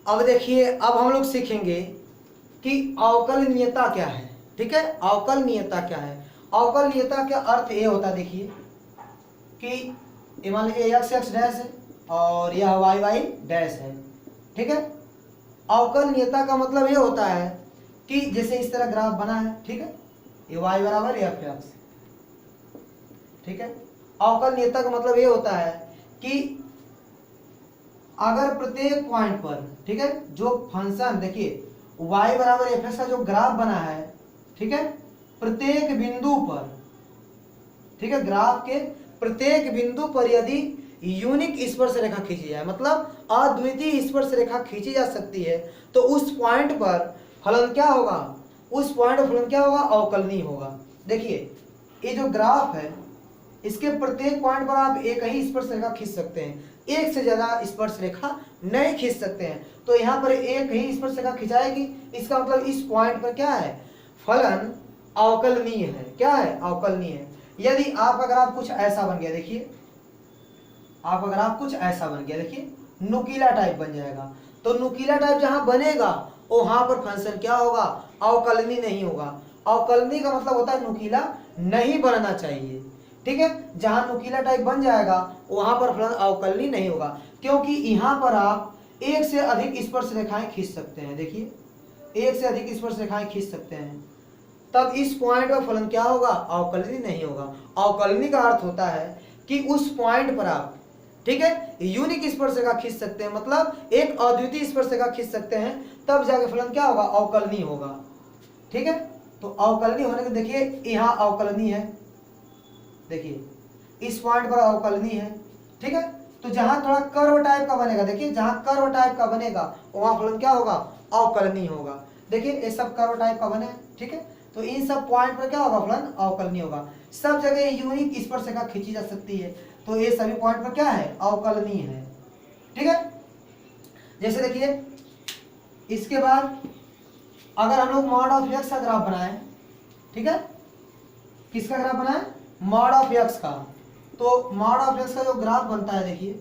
अब देखिए, अब हम लोग सीखेंगे कि अवकलनीयता क्या है। ठीक है, अवकलनीयता क्या है। अवकलनीयता का अर्थ ये होता है, देखिए कि ये मान लीजिए एक्स एक्स डैश है और यह वाई वाई डैश है। ठीक है, अवकलनीयता का मतलब ये होता है कि जैसे इस तरह ग्राफ बना है, ठीक है, ये वाई बराबर एफ एक्स। ठीक है, अवकलनीयता का मतलब ये होता है कि अगर प्रत्येक पॉइंट पर, ठीक है, जो फंक्शन देखिए y बराबर एफ एक्स का जो ग्राफ बना है, ठीक है, प्रत्येक बिंदु पर, ठीक है, ग्राफ के प्रत्येक बिंदु पर यदि यूनिक स्पर्श रेखा खींची जाए, मतलब अद्वितीय स्पर्श रेखा खींची जा सकती है, तो उस पॉइंट पर फलन क्या होगा, उस पॉइंट पर फलन क्या होगा, अवकलनीय होगा। देखिए ये जो ग्राफ है, इसके प्रत्येक पॉइंट पर आप एक ही स्पर्श रेखा खींच सकते हैं, एक से ज्यादा स्पर्श रेखा नहीं खींच सकते हैं। तो यहाँ पर एक ही स्पर्श रेखा खिंचाएगी, इसका मतलब इस पॉइंट पर क्या है, फलन अवकलनीय है। क्या है, अवकलनीय है। यदि आपका ग्राफ कुछ ऐसा बन गया, देखिए आपका ग्राफ कुछ ऐसा बन गया, देखिए नुकीला टाइप बन जाएगा, तो नुकीला टाइप जहां बनेगा वहां पर फंक्शन क्या होगा, अवकलनीय नहीं होगा। अवकलनीय का मतलब होता है नुकीला नहीं बनना चाहिए। ठीक है, जहां नुकीला टाइप बन जाएगा वहां पर फलन अवकलनीय नहीं होगा, क्योंकि यहां पर आप एक से अधिक स्पर्श रेखाएं खींच सकते हैं। देखिए एक से अधिक स्पर्श रेखाएं खींच सकते हैं, तब इस पॉइंट पर फलन क्या होगा, अवकलनीय नहीं होगा। अवकलनीय का अर्थ होता है कि उस पॉइंट पर आप, ठीक है, यूनिक स्पर्श रेखा खींच सकते हैं, मतलब एक अद्वितीय स्पर्श रेखा खींच सकते हैं, तब जाके फलन क्या होगा, अवकलनीय होगा। ठीक है, तो अवकलनीय होने के देखिए यहाँ अवकलनीय है, देखिए इस पॉइंट पर अवकलनीय है। ठीक है, तो जहां थोड़ा कर्व टाइप का बनेगा, देखिए जहां कर्व टाइप का बनेगा वहां फलन क्या होगा, अवकलनीय होगा। देखिए ये सब कर्व टाइप का बने, ठीक है, तो इन सब पॉइंट पर क्या होगा, फलन अवकलनीय होगा। सब जगह यूनिक स्पर्श रेखा खींची जा सकती है, तो ये सभी पॉइंट पर क्या है, अवकलनीय है। ठीक है, जैसे देखिए इसके बाद अगर हम लोग मॉड ऑफ एक्स का ग्राफ बनाए, ठीक है, किसका ग्राफ बनाए, मॉड ऑफ एक्स का, तो मॉड ऑफ एक्स का जो ग्राफ बनता है, देखिए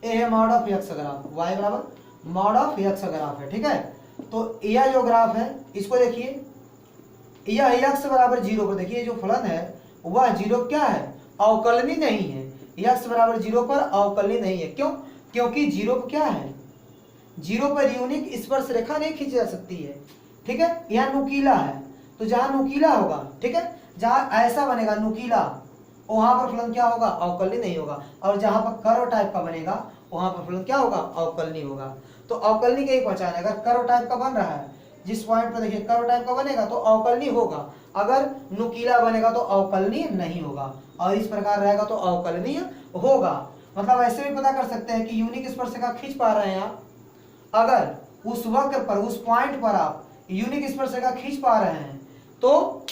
ए है मॉड ऑफ एक्स का ग्राफ, y बराबर मॉड ऑफ एक्स का ग्राफ है। ठीक है, तो यह जो ग्राफ है इसको देखिए, यह x बराबर 0 पर, देखिए जो फलन है वह 0 क्या है, अवकलनीय नहीं है। x बराबर 0 पर अवकलनीय नहीं है, क्यों, क्योंकि 0 पर क्या है, 0 पर यूनिक स्पर्श रेखा नहीं खींची जा सकती है। ठीक है, यह नुकीला है, तो जहां नुकीला होगा, ठीक है, जहां ऐसा बनेगा नुकीला, वहां पर फलन क्या होगा, अवकलनीय नहीं होगा। और जहां पर कर्व टाइप का बनेगा वहां पर फलन क्या होगा, अवकलनीय होगा। तो अवकलनीय की पहचान है, अगर कर्व टाइप का बन रहा है, जिस पॉइंट पर देखिए कर्व टाइप का बनेगा तो अवकलनीय होगा, अगर नुकीला बनेगा तो अवकलनीय नहीं होगा, और इस प्रकार रहेगा तो अवकलनीय होगा। मतलब ऐसे भी पता कर सकते हैं कि यूनिक स्पर्श रेखा खींच पा रहे हैं आप, अगर उस वक्र पर, उस पॉइंट पर आप यूनिक स्पर्श रेखा खींच पा रहे हैं तो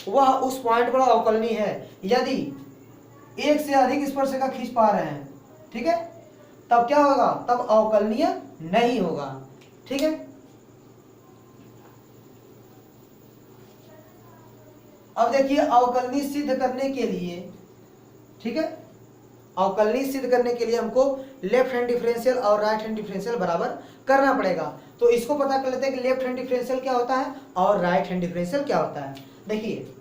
वह उस पॉइंट पर अवकलनीय है। यदि एक से अधिक स्पर्श रेखा खींच पा रहे हैं, ठीक है, तब क्या होगा, तब अवकलनीय नहीं होगा। ठीक है, अब देखिए अवकलनीय सिद्ध करने के लिए, ठीक है, अवकलनीय सिद्ध करने के लिए हमको लेफ्ट हैंड डिफरेंशियल और राइट हैंड डिफरेंशियल बराबर करना पड़ेगा। तो इसको पता कर लेते हैं कि लेफ्ट हैंड डिफरेंशियल क्या होता है और राइट हैंड डिफरेंशियल क्या होता है। देखिए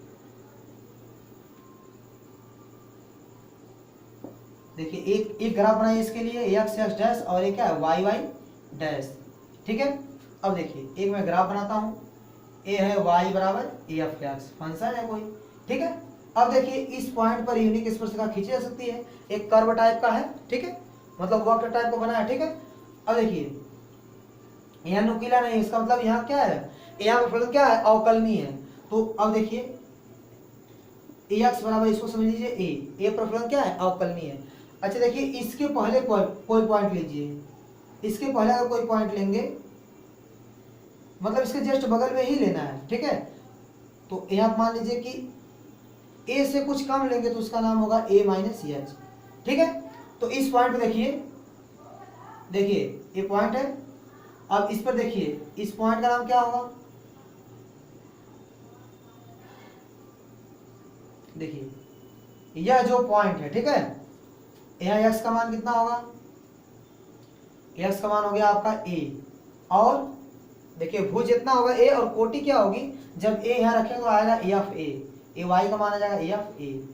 देखिए एक ग्राफ बनाइए इसके लिए, एक्स एक्स डैश और एक क्या है, वाई वाई डैश। ठीक है, अब देखिए एक मैं ग्राफ बनाता हूं, ए है वाई बराबर ए एफ एक्स, फंक्शन है कोई। ठीक है, अब देखिए इस पॉइंट पर यूनिक स्पर्श रेखा खींची जा सकती है, एक कर्व टाइप का है, ठीक है, मतलब वक्र टाइप का बना है। ठीक है, अब देखिए यहाँ नुकीला नहीं, इसका मतलब यहाँ क्या है, यहाँ पर फलन क्या है, अवकलनीय है। तो अब देखिए एक्स बराबर, इसको समझ लीजिए ए पर फलन क्या है, अवकलनीय है। अच्छा देखिए इसके पहले कोई पॉइंट लीजिए, इसके पहले अगर कोई पॉइंट लेंगे, मतलब इसके जस्ट बगल में ही लेना है। ठीक है, तो यहाँ मान लीजिए कि ए से कुछ कम लेंगे तो उसका नाम होगा ए माइनस एच। ठीक है, तो इस पॉइंट पे देखिए ये पॉइंट है, अब इस पर देखिए इस पॉइंट का नाम क्या होगा, देखिए यह जो पॉइंट है, ठीक है, यहाँ एक्स का मान कितना होगा, एक्स का मान हो गया आपका ए, और देखिए भुज जितना होगा ए, और कोटि क्या होगी, जब ए यहाँ रखेंगे तो आएगा ए ऑफ ए वाई का मान आ जाएगा ए ऑफ ए।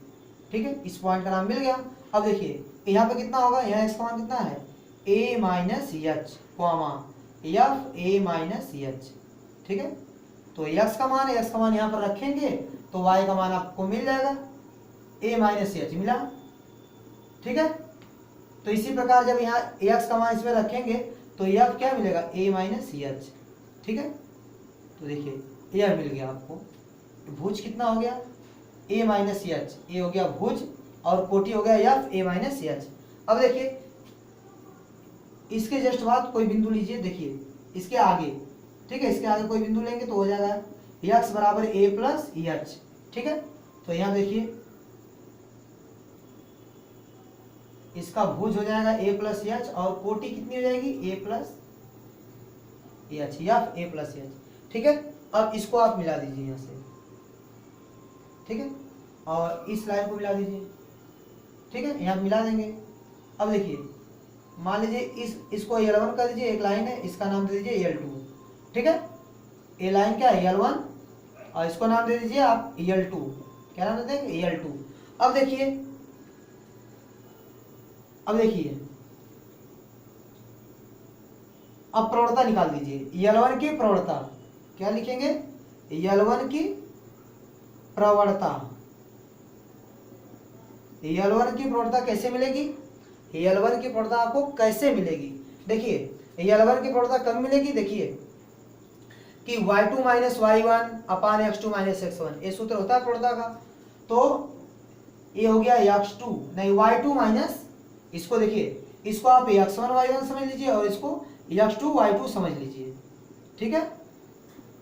ठीक है, इस पॉइंट का नाम मिल गया। अब देखिए यहाँ पे कितना होगा, यहाँ एक्स का मान कितना है, A minus H comma F A minus H. ठीक है, तो एक्स का मान यहाँ पर रखेंगे तो वाई का मान आपको मिल जाएगा ए माइनस एच मिला। ठीक है, तो इसी प्रकार जब यहाँ एक्स का मान इसमें रखेंगे तो एफ क्या मिलेगा, ए माइनस एच। ठीक है, तो देखिए ए मिल गया आपको, भुज कितना हो गया, ए माइनस एच, ए हो गया भुज और कोटि हो गया एफ ए माइनस एच। अब देखिए इसके जस्ट बाद कोई बिंदु लीजिए, देखिए इसके आगे, ठीक है, इसके आगे कोई बिंदु लेंगे तो हो जाएगा एक्स बराबर ए प्लस एच। ठीक है, तो यहाँ देखिए इसका भुज हो जाएगा ए प्लस एच और कोटि कितनी हो जाएगी, ए प्लस एच या ए प्लस एच। ठीक है, अब इसको आप मिला दीजिए यहाँ से। ठीक है, और इस लाइन को मिला दीजिए। ठीक है, यहाँ मिला देंगे। अब देखिए मान लीजिए इसको L1 कर दीजिए, एक लाइन है, इसका नाम दे दीजिए L2। ठीक है, ये लाइन क्या है L1 और इसको नाम दे दीजिए आप L2। क्या नाम दे देंगे, L2। अब देखिए अब प्रवणता निकाल दीजिए, L1 की प्रवणता क्या लिखेंगे, L1 की प्रवणता। L1 की प्रवणता कैसे मिलेगी, L1 की प्रवणता आपको कैसे मिलेगी, देखिए L1 की प्रवणता कब मिलेगी, देखिए कि y2 माइनस y1 अपान x2 माइनस x1, ये सूत्र होता है प्रवणता का। तो ये हो गया x2 नहीं y2 माइनस, इसको देखिए इसको आप x1 y1 समझ लीजिए और इसको x2 y2 समझ लीजिए। ठीक है,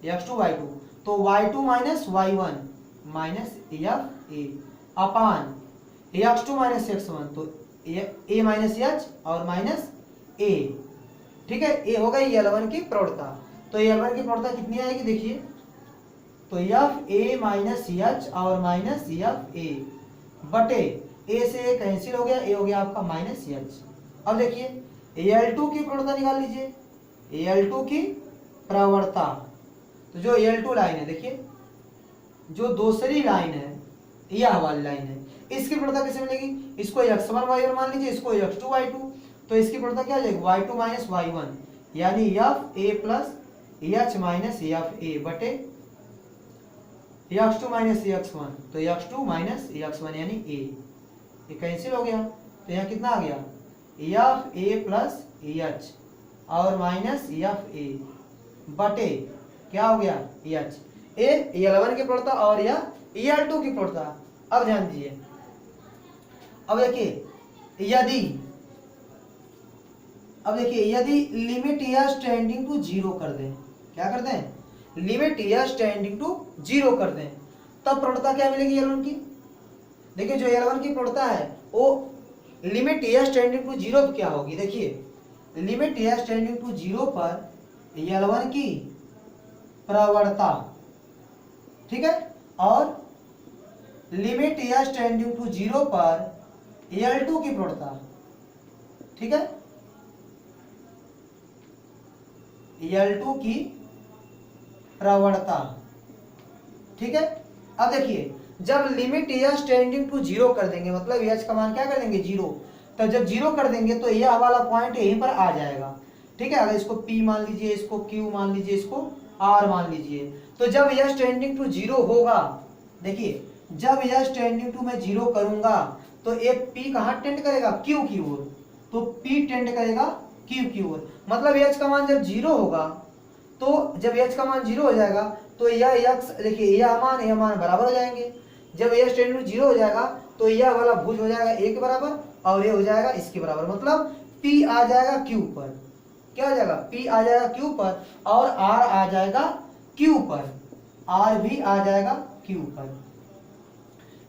x2 y2, तो y2 minus y1 minus F A upon x2 minus x1, तो ए माइनस एच और माइनस ए। ठीक है, ये हो गई L1 की प्रवणता। तो L1 की प्रवणता कितनी आएगी, देखिए तो एफ ए माइनस एच और माइनस एफ ए बटे ए से ए कैंसिल हो गया, ए हो गया आपका माइनस एच। अब देखिए L2 की प्रवणता निकाल लीजिए, L2 की प्रवणता, तो जो L2 लाइन है, देखिए जो दूसरी लाइन है यह वाली लाइन है, इसकी प्रवणता कैसे मिलेगी, इसको x1 y1 मान लीजिए, इसको x2 y2, तो इसकी प्रवणता क्या हो जाएगी y2 माइनस y1 यानी F A plus H minus F A बटे x2 माइनस x1, तो x2 माइनस x1 यानी ए, ये कैंसिल हो गया। तो यहाँ कितना आ गया, एफ ए प्लस एच और माइनस एफ ए बटे क्या हो गया एच। ए L1 की प्रवणता और यह L2 की प्रवणता। अब ध्यान दीजिए, अब देखिए यदि limit h tending to zero कर दें, क्या कर दें, limit h tending to zero कर दें, तब प्रवणता क्या मिलेगी L1 की। देखिए जो L1 की प्रवणता है वो limit h tending to zero क्या होगी, देखिए limit h tending to zero पर L1 की प्रवणता, ठीक है, और limit h tending to zero पर L2 की प्रवणता। ठीक है, L2 की प्रवणता। ठीक है, अब देखिए जब limit h tending to zero कर देंगे, मतलब एच का मान क्या कर देंगे जीरो, तो जब जीरो कर देंगे तो यह वाला पॉइंट यहीं पर आ जाएगा। ठीक है, अगर इसको P मान लीजिए, इसको Q मान लीजिए, इसको R मान लीजिए, तो जब एच टेंडिंग टू जीरो होगा, देखिए जब एच टेंडिंग टू मैं जीरो करूंगा तो एक P कहाँ टेंड करेगा, Q की ओर, तो P टेंड करेगा Q की ओर। मतलब एच का मान जब जीरो होगा, तो जब एच का मान जीरो हो जाएगा तो यह एक्स, देखिए यह मान बराबर हो जाएंगे। जब एच टेंड टू जीरो हो जाएगा तो यह वाला भुज हो जाएगा ए के बराबर और ये हो जाएगा इसके बराबर, मतलब P आ जाएगा Q पर, क्या हो जाएगा P आ जाएगा Q पर और R आ जाएगा Q पर, R भी आ जाएगा Q पर।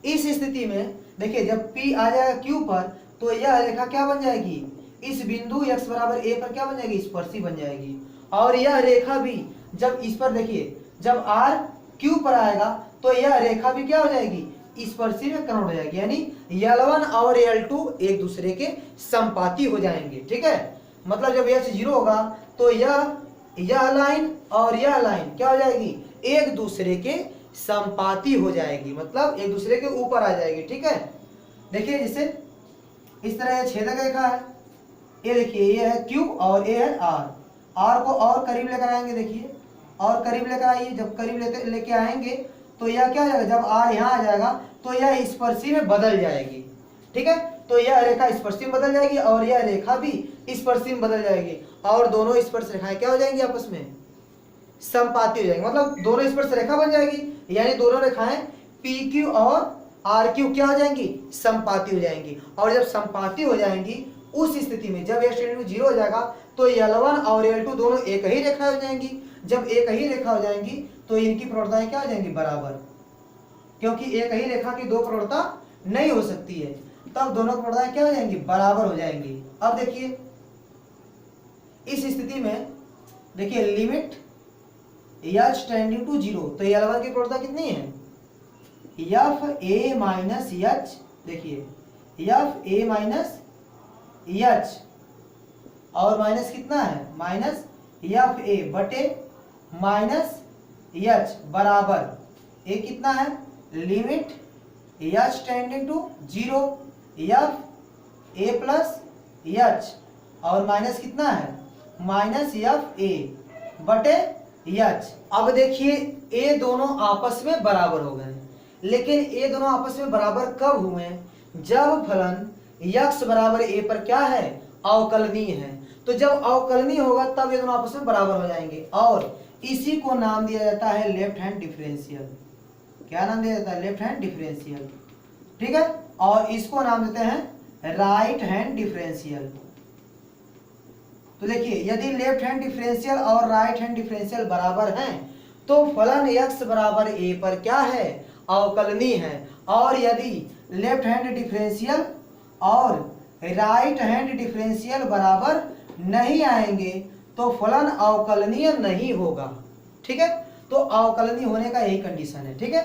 इस स्थिति में देखिए जब P आ जाएगा Q पर तो यह रेखा क्या बन जाएगी, इस बिंदु x बराबर a पर क्या बन जाएगी, स्पर्शी बन जाएगी। और यह रेखा भी जब इस पर, देखिए जब R Q पर आएगा तो यह रेखा भी क्या हो जाएगी, स्पर्शी में कन्वर्ट हो जाएगी, यानी L1 और L2 एक दूसरे के संपाती हो जाएंगे। ठीक है, मतलब जब h जीरो होगा तो यह यह लाइन और यह लाइन क्या हो जाएगी, एक दूसरे के समपाती हो जाएगी, मतलब एक दूसरे के ऊपर आ जाएगी। ठीक है, देखिए जैसे इस तरह यह छेदक रेखा है, ये देखिए ये है Q और ये है R। R को और करीब लेकर आएंगे, देखिए और करीब लेकर आइए, जब करीब लेके आएंगे तो यह क्या हो जाएगा, जब R यहाँ आ जाएगा तो यह स्पर्शी में बदल जाएगी। ठीक है, तो यह रेखा स्पर्शी में बदल जाएगी और यह रेखा भी स्पर्शी में बदल जाएगी, और दोनों स्पर्श रेखाएं क्या हो जाएंगी, आपस में समपाती हो जाएंगी, मतलब दोनों स्पर्श रेखा बन जाएगी, यानी दोनों रेखाएं PQ और RQ क्या हो जाएंगी, समपाती हो जाएंगी। और जब समपाती हो जाएंगी उस स्थिति में जब x टेंडिंग टू 0 हो जाएगा तो L1 और L2 दोनों एक ही रेखा हो जाएंगी। जब एक ही रेखा हो जाएंगी तो इनकी प्रवणताएं क्या हो जाएंगी, बराबर, क्योंकि एक ही रेखा की दो प्रवणता नहीं हो सकती है, तब दोनों की प्रवणताएं क्या हो जाएंगी, बराबर हो जाएंगी। अब देखिए इस स्थिति में देखिए लिमिट h टेंडिंग टू 0, तो L1 की प्रवणता कितनी है, FA माइनस H, देखिए FA माइनस H और माइनस कितना है, माइनस FA बटे माइनस H बराबर ए कितना है, limit h tending to 0 FA plus H और माइनस कितना है, माइनस FA बटे H। अब देखिए ये दोनों आपस में बराबर हो गए, लेकिन ये दोनों आपस में बराबर कब हुए, जब फलन x बराबर a पर क्या है, अवकलनीय है। तो जब अवकलनीय होगा तब ये दोनों आपस में बराबर हो जाएंगे, और इसी को नाम दिया जाता है लेफ्ट हैंड डिफरेंशियल। क्या नाम दिया जाता है, लेफ्ट हैंड डिफरेंशियल। ठीक है, और इसको नाम देते हैं राइट हैंड डिफरेंशियल। तो देखिए यदि लेफ्ट हैंड डिफरेंशियल और राइट हैंड डिफरेंशियल बराबर हैं तो फलन x बराबर a पर क्या है, अवकलनीय है। और यदि लेफ्ट हैंड डिफरेंशियल और राइट हैंड डिफरेंशियल बराबर नहीं आएंगे तो फलन अवकलनीय नहीं होगा। ठीक है, तो अवकलनीय होने का यही कंडीशन है। ठीक है,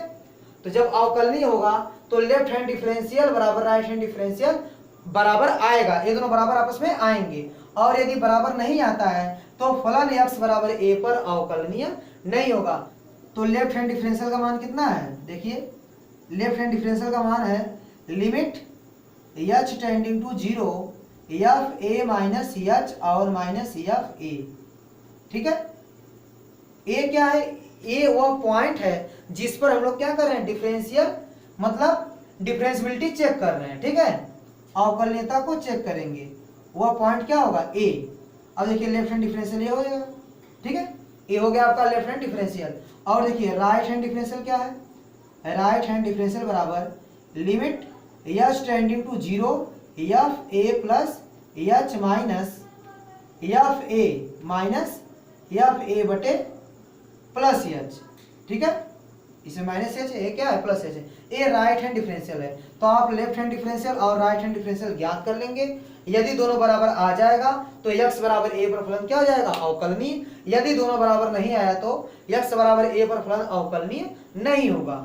तो जब अवकलनीय होगा तो लेफ्ट हैंड डिफरेंशियल बराबर राइट हैंड डिफरेंशियल बराबर आएगा, ये दोनों बराबर आपस में आएंगे। और यदि बराबर नहीं आता है तो फलन x बराबर a पर अवकलनीय नहीं होगा। तो लेफ्ट हैंड डिफरेंशियल का मान कितना है, देखिए लेफ्ट हैंड डिफरेंशियल का मान है limit h tending to 0 FA minus H और माइनस FA। ठीक है, a क्या है, a वह पॉइंट है जिस पर हम लोग क्या कर रहे हैं, डिफरेंशियल मतलब डिफरेंशियबिलिटी चेक कर रहे हैं। ठीक है, अवकलनीयता को चेक करेंगे, वह पॉइंट क्या होगा, a। अब देखिए लेफ्ट हैंड डिफरेंशियल ये हो जाएगा। ठीक है, ये हो गया आपका लेफ्ट हैंड डिफरेंशियल। और देखिए राइट हैंड डिफरेंशियल क्या है, राइट हैंड डिफरेंशियल बराबर limit h tending to 0 FA plus H minus FA बटे प्लस H। ठीक है, इसमें माइनस H है, क्या है, प्लस H है। ये राइट हैंड डिफरेंशियल है, तो आप लेफ्ट हैंड डिफरेंशियल और राइट हैंड डिफरेंशियल ज्ञात कर लेंगे। यदि दोनों बराबर आ जाएगा तो x बराबर a पर फलन क्या हो जाएगा, अवकलनीय। यदि दोनों बराबर नहीं आया तो x बराबर a पर फलन अवकलनीय नहीं होगा।